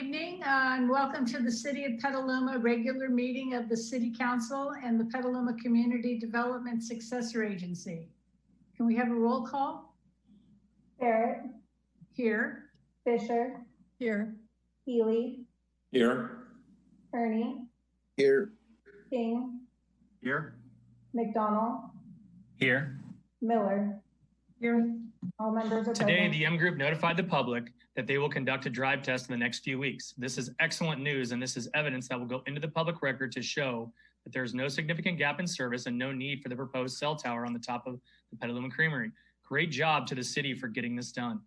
evening and welcome to the City of Petaluma regular meeting of the City Council and the Petaluma Community Development Successor Agency. Can we have a roll call? Barrett. Here. Fisher. Here. Healy. Here. Kearney. Here. King. Here. McDonald. Here. Miller. Here. All members are Today, present. the M Group notified the public that they will conduct a drive test in the next few weeks. This is excellent news, and this is evidence that will go into the public record to show that there is no significant gap in service and no need for the proposed cell tower on the top of the Petaluma Creamery. Great job to the city for getting this done.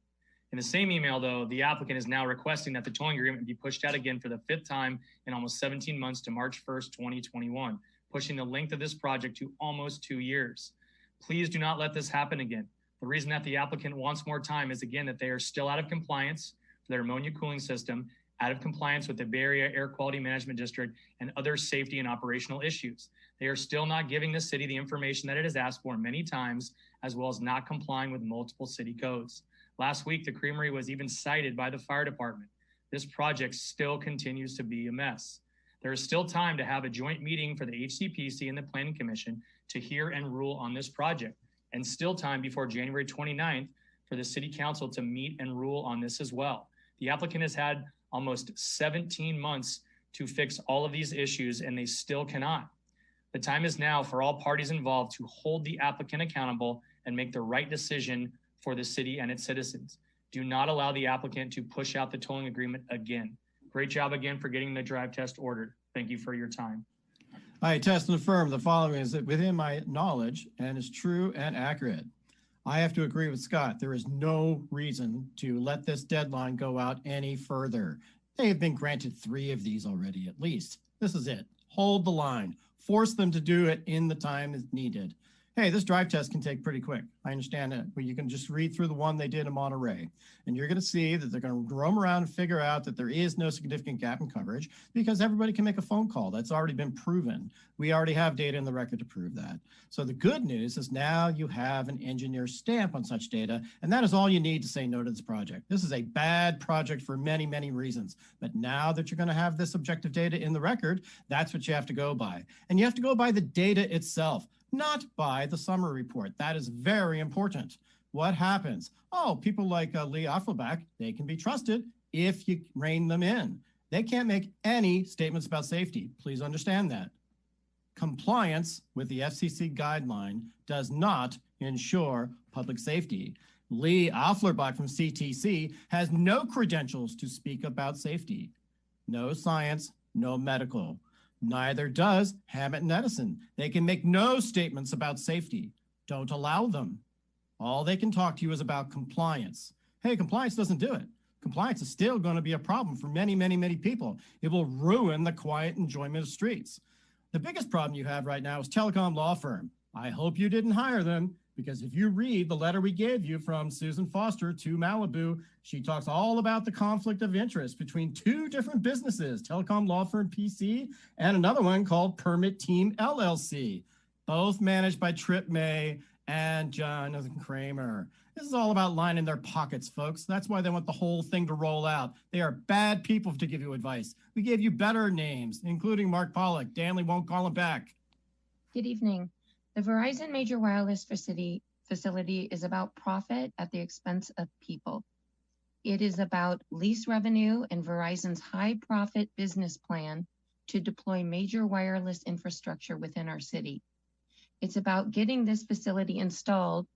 In the same email, though, the applicant is now requesting that the tolling agreement be pushed out again for the 5th time in almost 17 months to March 1st, 2021, pushing the length of this project to almost 2 years. Please do not let this happen again. The reason that the applicant wants more time is, again, that they are still out of compliance for their ammonia cooling system, out of compliance with the Bay Area Air Quality Management District and other safety and operational issues. They are still not giving the city the information that it has asked for many times, as well as not complying with multiple city codes. Last week, the creamery was even cited by the fire department. This project still continues to be a mess. There is still time to have a joint meeting for the HCPC and the Planning Commission to hear and rule on this project, and still time before January 29th for the City Council to meet and rule on this as well. The applicant has had almost 17 months to fix all of these issues, and they still cannot. The time is now for all parties involved to hold the applicant accountable and make the right decision for the city and its citizens. Do not allow the applicant to push out the tolling agreement again. Great job again for getting the drive test ordered. Thank you for your time. I attest and affirm the following is that within my knowledge and is true and accurate. I have to agree with Scott. There is no reason to let this deadline go out any further. They have been granted 3 of these already, at least. This is it. Hold the line. Force them to do it in the time that's needed. Hey, this drive test can take pretty quick. I understand it, but you can just read through the one they did in Monterey, and you're going to see that they're going to roam around and figure out that there is no significant gap in coverage because everybody can make a phone call. That's already been proven. We already have data in the record to prove that. So the good news is now you have an engineer stamp on such data, and that is all you need to say no to this project. This is a bad project for many, many reasons, but now that you're going to have this objective data in the record, that's what you have to go by. And you have to go by the data itself, not by the summary report. That is very important. What happens? Oh, people like Lee Offenbach, they can be trusted if you rein them in. They can't make any statements about safety. Please understand that. Compliance with the FCC guideline does not ensure public safety. Lee Offenbach from CTC has no credentials to speak about safety. No science, no medical. Neither does Hammett and Edison. They can make no statements about safety. Don't allow them. All they can talk to you is about compliance. Hey, compliance doesn't do it. Compliance is still going to be a problem for many, many, many people. It will ruin the quiet enjoyment of streets. The biggest problem you have right now is telecom law firm. I hope you didn't hire them, because if you read the letter we gave you from Susan Foster to Malibu, she talks all about the conflict of interest between 2 different businesses, Telecom Law Firm PC and another one called Permit Team LLC, both managed by Trip May and Jonathan Kramer. This is all about lining their pockets, folks. That's why they want the whole thing to roll out. They are bad people to give you advice. We gave you better names, including Mark Pollock. Danley won't call him back. Good evening. The Verizon Major Wireless Facility is about profit at the expense of people. It is about lease revenue and Verizon's high profit business plan to deploy major wireless infrastructure within our city. It's about getting this facility installed,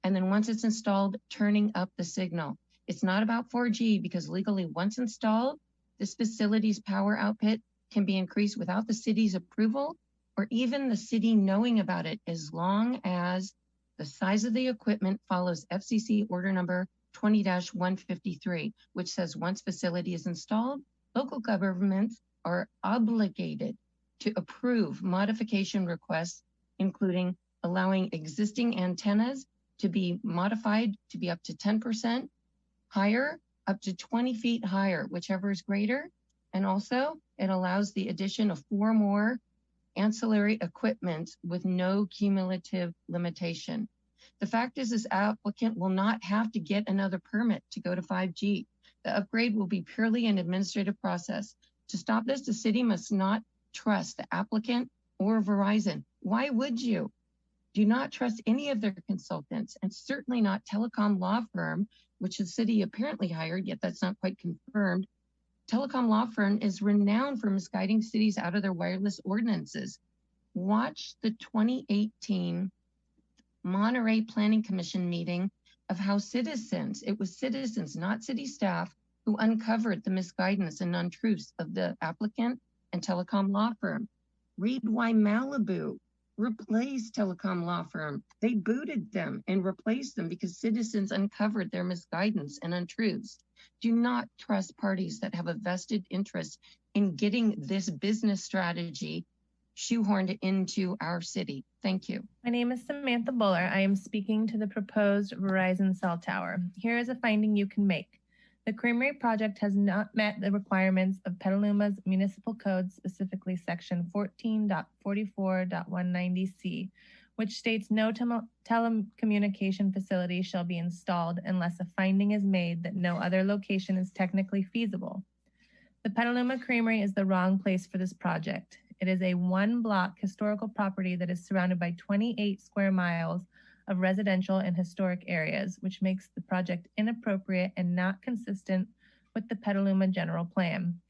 and then once it's installed, turning up the signal. It's not about 4G, because legally once installed, this facility's power output can be increased without the city's approval or even the city knowing about it, as long as the size of the equipment follows FCC order number 20-153, which says once facility is installed, local governments are obligated to approve modification requests, including allowing existing antennas to be modified to be up to 10% higher, up to 20 feet higher, whichever is greater. And also it allows the addition of 4 more ancillary equipment with no cumulative limitation. The fact is, this applicant will not have to get another permit to go to 5G. The upgrade will be purely an administrative process. To stop this, the city must not trust the applicant or Verizon. Why would you? Do not trust any of their consultants, and certainly not telecom law firm, which the city apparently hired, yet that's not quite confirmed. Telecom law firm is renowned for misguiding cities out of their wireless ordinances. Watch the 2018 Monterey Planning Commission meeting of how it was citizens, not city staff, who uncovered the misguidance and untruths of the applicant and telecom law firm. Read why Malibu replaced telecom law firm. They booted them and replaced them because citizens uncovered their misguidance and untruths. Do not trust parties that have a vested interest in getting this business strategy shoehorned into our city. Thank you. My name is Samantha Buller. I am speaking to the proposed Verizon cell tower. Here is a finding you can make. The Creamery project has not met the requirements of Petaluma's municipal code, specifically section 14.44.190C, which states no telecommunication facility shall be installed unless a finding is made that no other location is technically feasible. The Petaluma Creamery is the wrong place for this project. It is a one-block historical property that is surrounded by 28 square miles of residential and historic areas, which makes the project inappropriate and not consistent with the Petaluma general plan.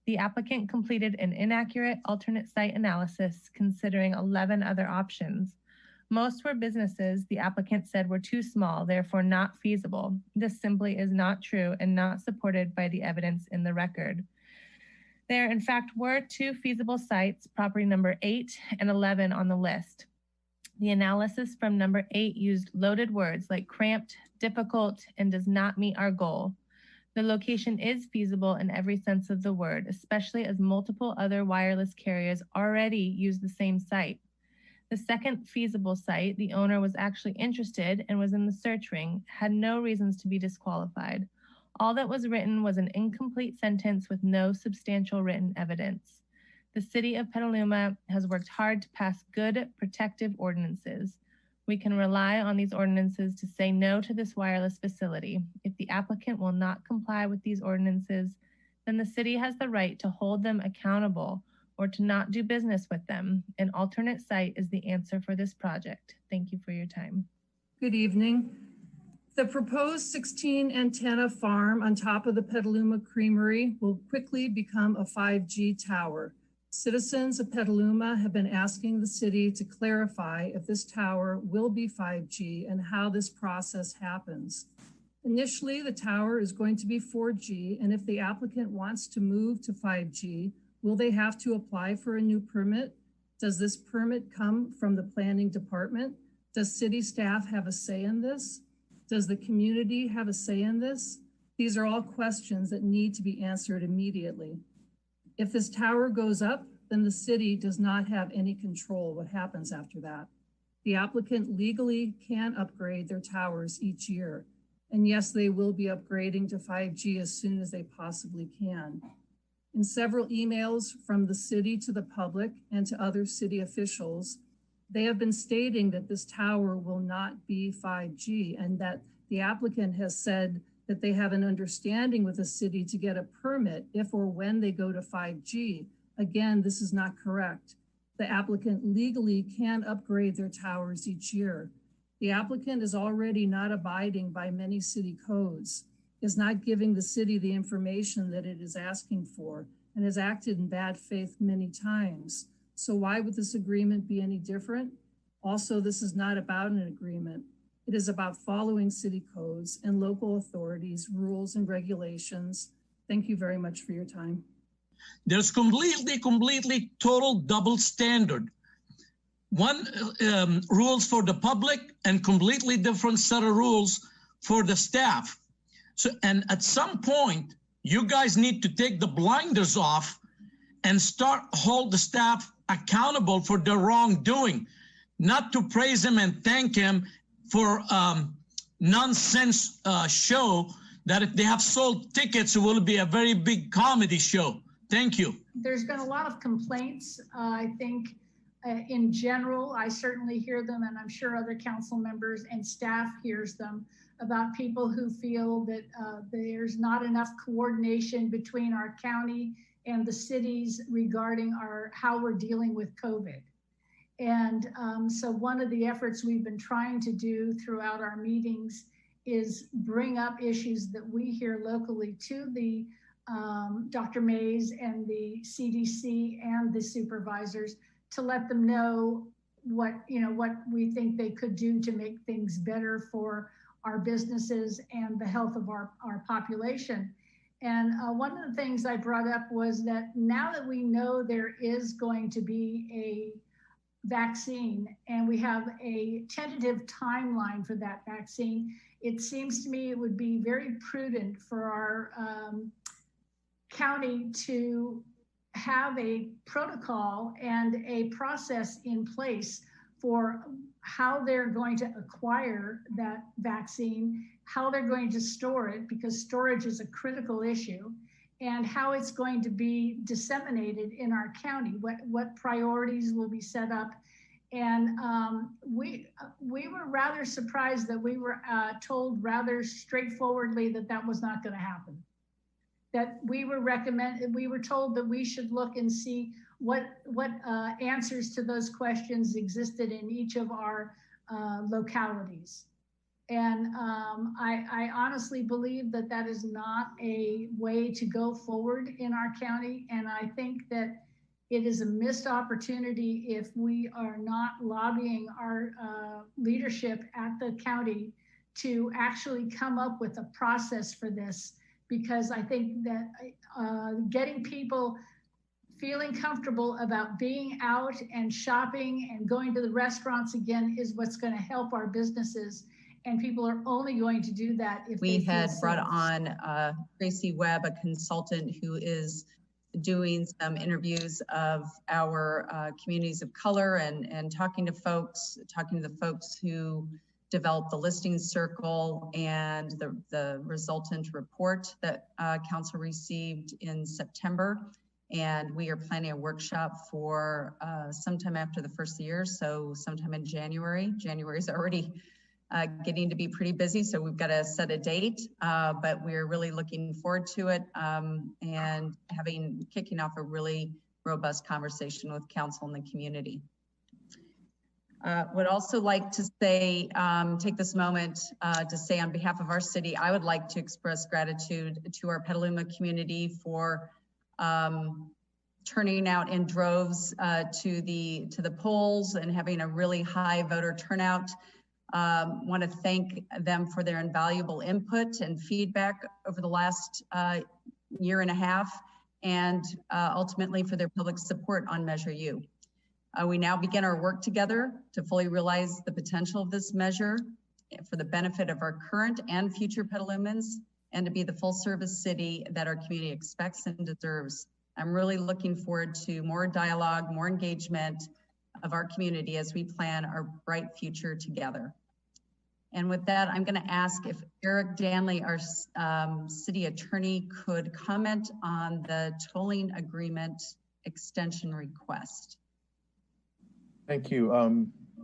The applicant completed an inaccurate alternate site analysis considering 11 other options. Most were businesses the applicant said were too small, therefore not feasible. This simply is not true and not supported by the evidence in the record. There, in fact, were two feasible sites, property number 8 and 11 on the list. The analysis from number 8 used loaded words like cramped, difficult, and does not meet our goal. The location is feasible in every sense of the word, especially as multiple other wireless carriers already use the same site. The second feasible site, the owner was actually interested and was in the search ring, had no reasons to be disqualified. All that was written was an incomplete sentence with no substantial written evidence. The city of Petaluma has worked hard to pass good protective ordinances. We can rely on these ordinances to say no to this wireless facility. If the applicant will not comply with these ordinances, then the city has the right to hold them accountable or to not do business with them. An alternate site is the answer for this project. Thank you for your time. Good evening. The proposed 16 antenna farm on top of the Petaluma Creamery will quickly become a 5G tower. Citizens of Petaluma have been asking the city to clarify if this tower will be 5G and how this process happens. Initially, the tower is going to be 4G, and if the applicant wants to move to 5G, will they have to apply for a new permit? Does this permit come from the planning department? Does city staff have a say in this? Does the community have a say in this? These are all questions that need to be answered immediately. If this tower goes up, then the city does not have any control what happens after that. The applicant legally can upgrade their towers each year. And yes, they will be upgrading to 5G as soon as they possibly can. In several emails from the city to the public and to other city officials, they have been stating that this tower will not be 5G and that the applicant has said that they have an understanding with the city to get a permit if or when they go to 5G. Again, this is not correct. The applicant legally can upgrade their towers each year. The applicant is already not abiding by many city codes, is not giving the city the information that it is asking for, and has acted in bad faith many times. So why would this agreement be any different? Also, this is not about an agreement. It is about following city codes and local authorities, rules and regulations. Thank you very much for your time. There's completely total double standard. One rules for the public and completely different set of rules for the staff. So, and at some point, you guys need to take the blinders off and hold the staff accountable for their wrongdoing, not to praise him and thank him for nonsense show that if they have sold tickets, it will be a very big comedy show. Thank you. There's been a lot of complaints, I think, in general. I certainly hear them, and I'm sure other council members and staff hears them about people who feel that there's not enough coordination between our county and the cities regarding how we're dealing with COVID. And so one of the efforts we've been trying to do throughout our meetings is bring up issues that we hear locally to the Dr. Mays and the CDC and the supervisors to let them know what we think they could do to make things better for our businesses and the health of our population. And one of the things I brought up was that now that we know there is going to be a vaccine and we have a tentative timeline for that vaccine, it seems to me it would be very prudent for our county to have a protocol and a process in place for how they're going to acquire that vaccine, how they're going to store it, because storage is a critical issue, and how it's going to be disseminated in our county, what priorities will be set up. And we were rather surprised that we were told rather straightforwardly that that was not going to happen. That we were told that we should look and see what answers to those questions existed in each of our localities. And I honestly believe that that is not a way to go forward in our county. And I think that it is a missed opportunity if we are not lobbying our leadership at the county to actually come up with a process for this. Because I think that getting people feeling comfortable about being out and shopping and going to the restaurants again is what's going to help our businesses. And people are only going to do that if we they feel had brought safe. on Tracy Webb, a consultant who is doing some interviews of our communities of color and talking to the folks who developed the listing circle and the resultant report that council received in September. And we are planning a workshop for sometime after the first year, so sometime in January. January is already getting to be pretty busy, so we've got to set a date, but we're really looking forward to it and kicking off a really robust conversation with council and the community. Would also like to say, take this moment to say on behalf of our city, I would like to express gratitude to our Petaluma community for turning out in droves to the polls and having a really high voter turnout. Want to thank them for their invaluable input and feedback over the last year and a half, and ultimately for their public support on Measure U. We now begin our work together to fully realize the potential of this measure for the benefit of our current and future Petalumans, and to be the full service city that our community expects and deserves. I'm really looking forward to more dialogue, more engagement of our community as we plan our bright future together. And with that, I'm going to ask if Eric Danley, our city attorney, could comment on the tolling agreement extension request. Thank you.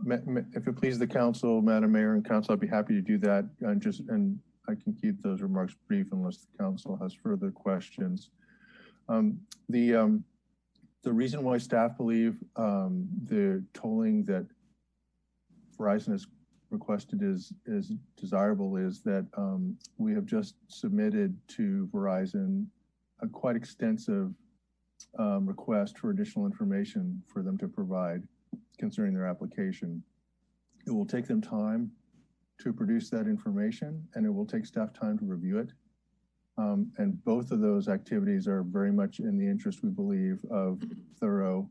If it pleases the council, Madam Mayor and council, I'd be happy to do that. And I can keep those remarks brief unless the council has further questions. The reason why staff believe the tolling that Verizon has requested is desirable is that we have just submitted to Verizon a quite extensive request for additional information for them to provide concerning their application. It will take them time to produce that information, and it will take staff time to review it. And both of those activities are very much in the interest, we believe, of thorough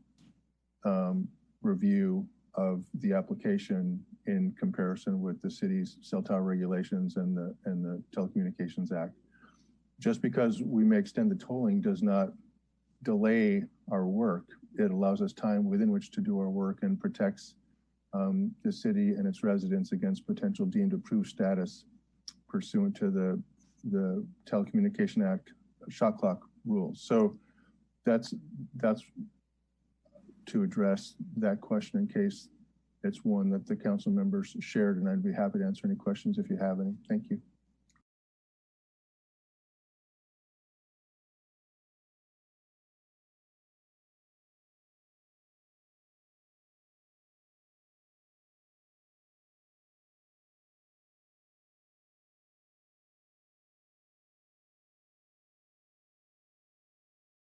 review of the application in comparison with the city's cell tower regulations and the Telecommunications Act. Just because we may extend the tolling does not delay our work. It allows us time within which to do our work and protects the city and its residents against potential deemed approved status pursuant to the Telecommunication Act shot clock rules. So that's to address that question in case it's one that the council members shared, and I'd be happy to answer any questions if you have any. Thank you.